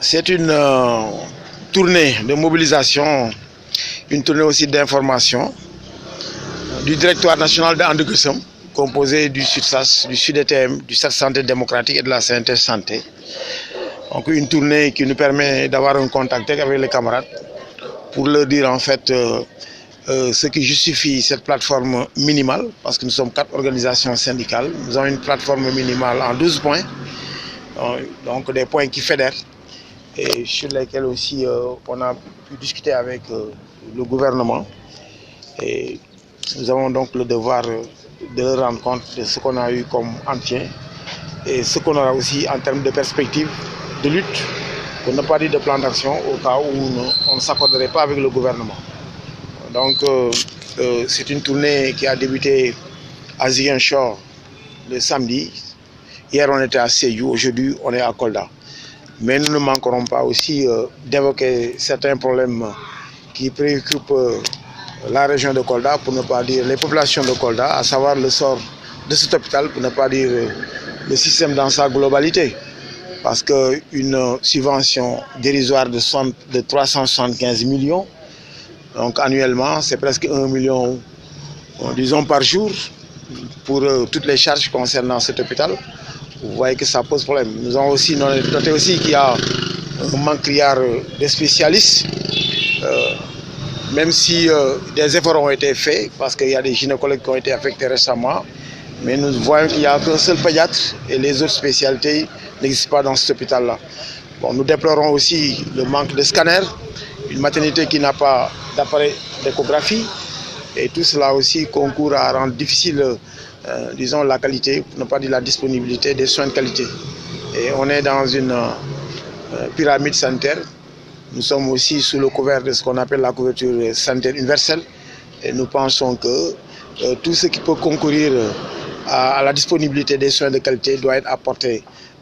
C'est une tournée de mobilisation, une tournée aussi d'information du Directoire national de Andegueusseum, composé du SUTSAS, du SUDETM, du Centre Santé démocratique et de la CNTS Santé. Donc une tournée qui nous permet d'avoir un contact avec les camarades pour leur dire en fait ce qui justifie cette plateforme minimale, parce que nous sommes 4 organisations syndicales. Nous avons une plateforme minimale en 12 points, donc des points qui fédèrent et sur lesquels aussi on a pu discuter avec le gouvernement. Et nous avons donc le devoir de rendre compte de ce qu'on a eu comme entretien et ce qu'on aura aussi en termes de perspective de lutte, pour ne pas dire de plan d'action, au cas où on ne s'accorderait pas avec le gouvernement. Donc c'est une tournée qui a débuté à Ziguinchor le samedi. Hier on était à Sédhiou, aujourd'hui on est à Kolda. Mais nous ne manquerons pas aussi d'évoquer certains problèmes qui préoccupent la région de Kolda, pour ne pas dire les populations de Kolda, à savoir le sort de cet hôpital, pour ne pas dire le système dans sa globalité. Parce qu'une subvention dérisoire de 375 millions, donc annuellement, c'est presque 1 million, disons, par jour, pour toutes les charges concernant cet hôpital. Vous voyez que ça pose problème. Nous avons aussi noté aussi qu'il y a un manque criard de spécialistes, même si des efforts ont été faits, parce qu'il y a des gynécologues qui ont été affectés récemment, mais nous voyons qu'il n'y a qu'un seul pédiatre et les autres spécialités n'existent pas dans cet hôpital-là. Bon, nous déplorons aussi le manque de scanners, une maternité qui n'a pas d'appareil d'échographie, et tout cela aussi concourt à rendre difficile disons la qualité, pour ne pas dire la disponibilité des soins de qualité. Et on est dans une pyramide sanitaire. Nous sommes aussi sous le couvert de ce qu'on appelle la couverture sanitaire universelle. Et nous pensons que tout ce qui peut concourir à la disponibilité des soins de qualité doit être apporté